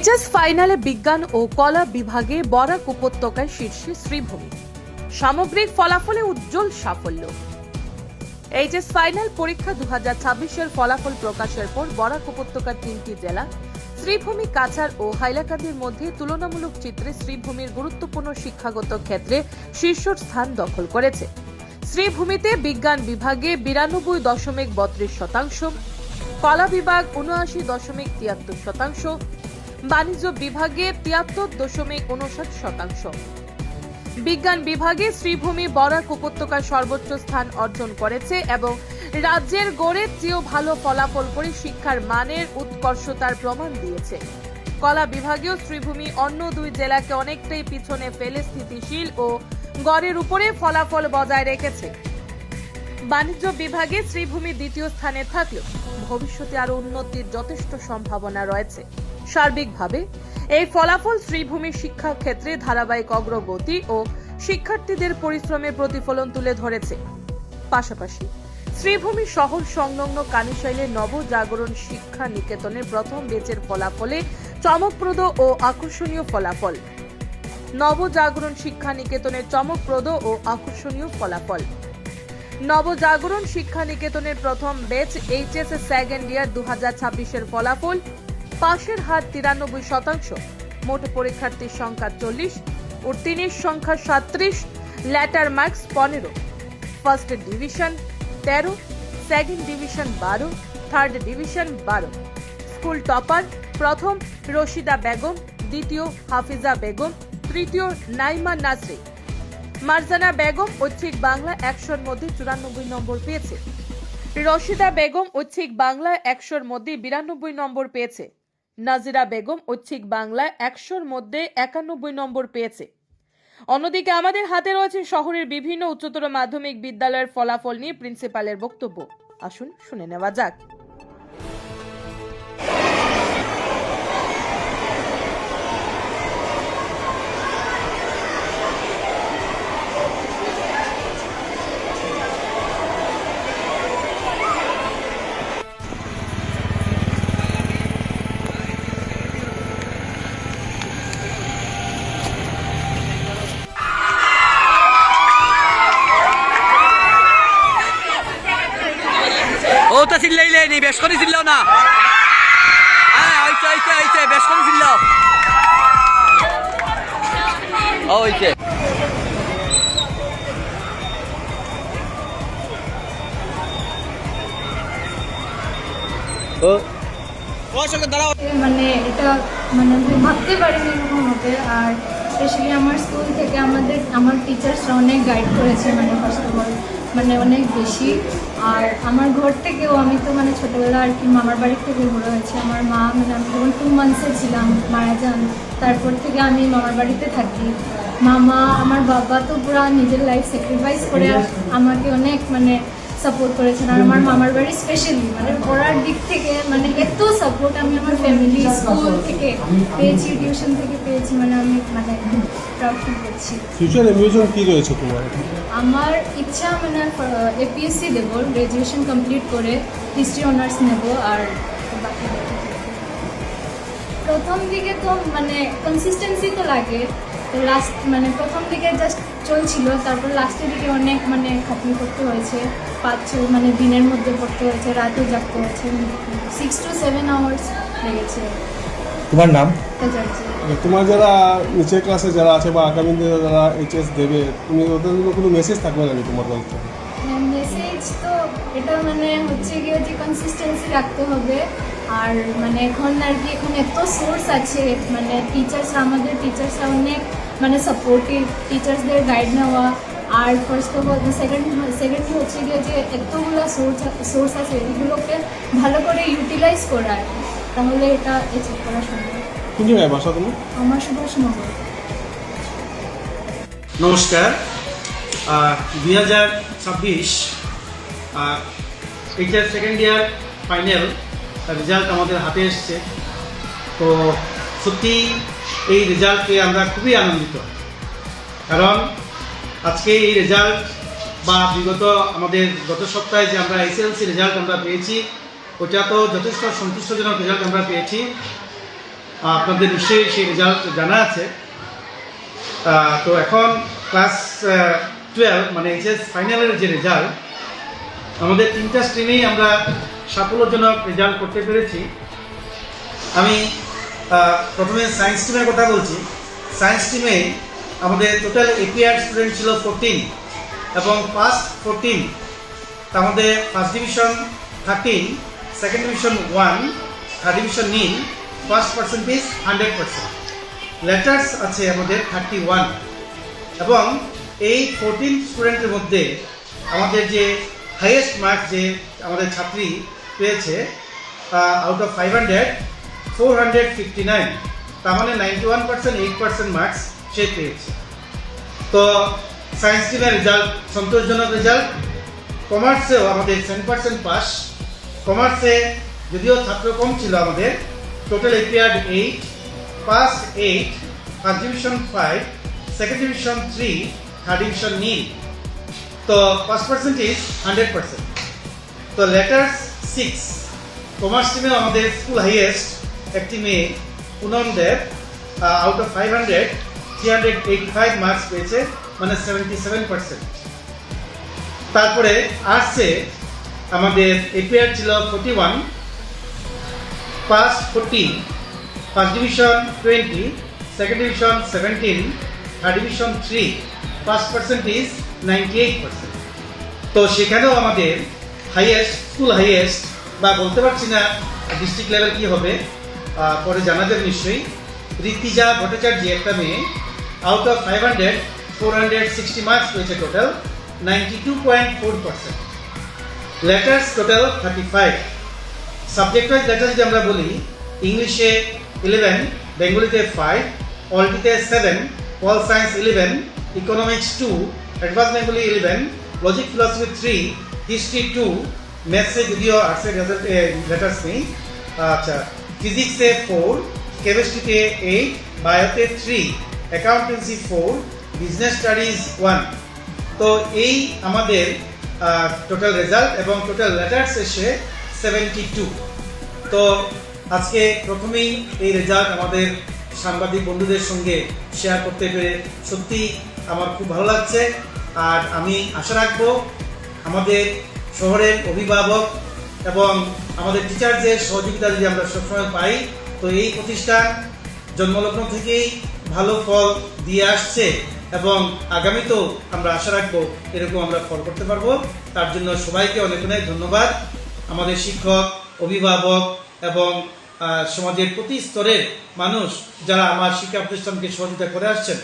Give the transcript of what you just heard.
HS ফাইনালে বিজ্ঞান ও কলা বিভাগে বরাক উপত্যকায় শীর্ষে শ্রীভূমি। সামগ্রিক ফলাফলে উজ্জ্বল সাফল্য। এইচএস ফাইনাল পরীক্ষা 2026-এর ফলাফল প্রকাশের পর বরাক উপত্যকার 3টি জেলা শ্রীভূমি, কাছাড় ও হাইলাকান্দির মধ্যে তুলনামূলক চিত্রে শ্রীভূমির গুরুত্বপূর্ণ শিক্ষাগত ক্ষেত্রে শীর্ষস্থান দখল করেছে। শ্রীভূমিতে বিজ্ঞান বিভাগে 92.32%, কলা বিভাগ 79.73%, বাণিজ্য বিভাগে 73.59%। বিজ্ঞান বিভাগে শ্রীভূমি বরাক উপত্যকায় সর্বোচ্চ স্থান অর্জন করেছে এবং রাজ্যের গড়ের চেয়েও ভালো ফলাফল করে শিক্ষার মানের উৎকর্ষতার প্রমাণ দিয়েছে। কলা বিভাগেও শ্রীভূমি অন্য দুই জেলাকে অনেকটাই পিছনে ফেলে স্থিতিশীল ও গড়ের উপরে ফলাফল বজায় রেখেছে। বাণিজ্য বিভাগে শ্রীভূমি দ্বিতীয় স্থানে থাকলেও ভবিষ্যতে আরো উন্নতির যথেষ্ট সম্ভাবনা রয়েছে। সার্বিকভাবে এই ফলাফল শ্রীভূমির শিক্ষা ক্ষেত্রে ধারাবাহিক অগ্রগতি ও শিক্ষার্থীদের পরিশ্রমের প্রতিফলন তুলে ধরেছে। পাশাপাশি শ্রীভূমি শহর সংলগ্ন কানিশাইলের নবজাগরণ শিক্ষা নিকেতনের প্রথম ব্যাচের ফলাফলে চমকপ্রদ ও আকর্ষণীয় ফলাফল। নবজাগরণ শিক্ষা নিকেতনের চমকপ্রদ ও আকর্ষণীয় ফলাফল। নবজাগরণ শিক্ষা নিকেতনের প্রথম ব্যাচ এইচএস সেকেন্ড ইয়ার 2026-এর ফলাফল: পাশের হার 93%, মোট পরীক্ষার্থীর সংখ্যা 40, উত্তীর্ণের সংখ্যা 37, letter marks 15, first division 13, second division 12, third division 12। School topper: প্রথম রশিদা বেগম, দ্বিতীয় হাফিজা বেগম, তৃতীয় নাইমা নাসরি। মারজানা বেগম ঐচ্ছিক বাংলা 100-র মধ্যে 94 নম্বর পেয়েছে। রশিদা বেগম ঐচ্ছিক বাংলা 100-র মধ্যে 92 নম্বর পেয়েছে। নাজিরা বেগম ঐচ্ছিক বাংলা 100-র মধ্যে 91 নম্বর পেয়েছে। অন্যদিকে আমাদের হাতে রয়েছে শহরের বিভিন্ন উচ্চতর মাধ্যমিক বিদ্যালয়ের ফলাফল নিয়ে প্রিন্সিপালের বক্তব্য। আসুন শুনে নেওয়া যাক। ও তো চিল্লাইলে নি, বেশ করে চিল্লাও না। হ্যাঁ হইছে হইছে হইছে, বেশ করে চিল্লাও। ও হইছে। ও মানে এটা মানে ভাবতে পারিনি এরকম হবে। আর স্পেশালি আমার স্কুল থেকে আমার টিচার্সরা অনেক গাইড করেছে, মানে ফার্স্ট অফ অল মানে অনেক বেশি। আর আমার ঘর থেকেও আমি তো মানে ছোটোবেলা আর কি মামার বাড়ির থেকে বড়ো হয়েছে। আমার মা মানে আমি যখন 2 মান্থসে ছিলাম মারা যান, তারপর থেকে আমি মামার বাড়িতে থাকি। মামা আমার বাবা তো পুরো নিজের লাইফ স্যাক্রিফাইস করে আমাকে অনেক মানে সাপোর্ট করেছেন। আর আমার মামার বাড়ি স্পেশালি মানে পড়ার দিক থেকে মানে এত সাপোর্ট আমি আমার ফ্যামিলি, স্কুল থেকে পেয়েছি, টিউশন থেকে পেয়েছি। মানে আমি মানে প্রাউড ফিল করছি। ফিউচার অ্যাম্বিশন কি রয়েছে তোমার? আমার ইচ্ছা মানে এপিএসসি দেব, গ্র্যাজুয়েশন কমপ্লিট করে হিস্ট্রি অনার্স নেব। আর বাকি প্রথম দিকে তো মানে কনসিস্টেন্সি তো লাগে, তো লাস্ট মানে প্রথম দিকে জাস্ট চলছিল, তারপর লাস্টের দিকে অনেক মানে খাটনি করতে হয়েছে। 5-6 মানে দিনের মধ্যে পড়তে হয়েছে, রাতেও জাগতে হয়েছে, 6 to 7 আওয়ার্স লেগেছে। তোমার নাম? যাচ্ছে তোমার যারা নিচের ক্লাসে যারা আছে বা আগামী দিনে যারা এইচএস দেবে, তুমি ওদের জন্য কোনো মেসেজ থাকবে নাকি তোমার বলতে? মেসেজ তো এটা মানে হচ্ছে গিয়ে যে কনসিস্টেন্সি রাখতে হবে। আর মানে এখন আর কি এখন এত সোর্স আছে, মানে আমাদের টিচার্সরা অনেক মানে সাপোর্টিভ, টিচার্সদের গাইড নেওয়া। আর ফার্স্ট অফ অল সেকেন্ডলি হচ্ছে গিয়ে যে এতগুলো সোর্স আছে, এগুলোকে ভালো করে ইউটিলাইজ করা, তাহলে এটা অ্যাচিভ করা সম্ভব। কোন জায়গায় বাসা তুমি? আমার সুভাষনগর। নমস্কার। 2026 HS second year final result আমাদের হাতে এসছে। তো সত্যি এই রেজাল্ট পেয়ে আমরা খুবই আনন্দিত, কারণ আজকে এই রেজাল্ট বা বিগত আমাদের গত সপ্তাহে যে আমরা এসএলসি রেজাল্ট আমরা পেয়েছি, ওটা তো যথেষ্ট সন্তুষ্টজনক রেজাল্ট আমরা পেয়েছি। আপনাদের নিশ্চয়ই সেই রেজাল্ট জানা আছে। তো এখন ক্লাস 12 মানে এইচএস ফাইনালের যে রেজাল্ট, আমাদের 3টা স্ট্রিমেই আমরা সাফল্যজনক রেজাল্ট করতে পেরেছি। আমি প্রথমে সায়েন্স স্ট্রিমের কথা বলছি। সায়েন্স স্ট্রিমে আমাদের টোটাল এপিআর স্টুডেন্ট ছিল 14 এবং পাস 14। তার মধ্যে first division 13, second division 1, third division nil, first percentage 100%। Letters আছে আমাদের 31 এবং এই 14 স্টুডেন্টের মধ্যে আমাদের যে হাইয়েস্ট মার্কস যে আমাদের ছাত্রী পেয়েছে আউট অফ 500 459, তার মানে 91% 8% মার্কস সে পেয়েছে। তো সায়েন্স স্ট্রিমের রেজাল্ট সন্তোষজনক রেজাল্ট। কমার্সেও আমাদের 10% পাস। কমার্সে যদিও ছাত্র কম ছিল আমাদের, total APR 8, pass 8, first division 5, second division 3, third division nil. তো পাস পার্সেন্টেজ 100%। তো লেটার্স 6। কমার্স টিমে আমাদের স্কুল হাইয়েস্ট একটি মেয়ে পুনম দেব আউট অফ 500 385 মার্কস পেয়েছে, মানে 77%। তারপরে আর্টসে আমাদের এপিআর ছিল 41, pass 14, first division 20, second division 17, third division 3, pass percentage 98%। তো সেখানেও আমাদের হাইয়েস্ট স্কুল হাইয়েস্ট, বা বলতে পারছি না ডিস্ট্রিক্ট লেভেল কি হবে, পরে জানা যাবে নিশ্চয়ই। ঋতিজা ভট্টাচার্য একটা মেয়ে আউট অফ 500 460 মার্কস পেয়েছে, total 92.4%। Letters total 35। Subject wise letter যদি আমরা বলি, ইংলিশে 11, বেঙ্গলিতে 5, পলিটিতে 7, pol science 11, economics 2, advance Bengali 11, logic philosophy 3, history 2, ম্যাথসে যদিও আর্টসের লেটার্স নেই, আচ্ছা, ফিজিক্সে 4, কেমিস্ট্রিতে 8, বায়োতে 3, অ্যাকাউন্টেন্সি 4, বিজনেস স্টাডিজ 1। তো এই আমাদের টোটাল রেজাল্ট এবং টোটাল লেটার্স এসে 72। তো আজকে প্রথমেই এই রেজাল্ট আমাদের সাংবাদিক বন্ধুদের সঙ্গে শেয়ার করতে পেরে সত্যি আমার খুব ভালো লাগছে। আর আমি আশা রাখবো আমাদের শহরের অভিভাবক এবং আমাদের টিচারদের সহযোগিতা যদি আমরা সবসময় পাই, তো এই প্রতিষ্ঠান জন্মলগ্ন থেকেই ভালো ফল দিয়ে আসছে এবং আগামীতেও আমরা আশা রাখবো এরকম আমরা ফল করতে পারবো। তার জন্য সবাইকে অনেক অনেক ধন্যবাদ। আমাদের শিক্ষক, অভিভাবক এবং সমাজের প্রতি স্তরের মানুষ যারা আমার শিক্ষা প্রতিষ্ঠানকে সহযোগিতা করে আসছেন,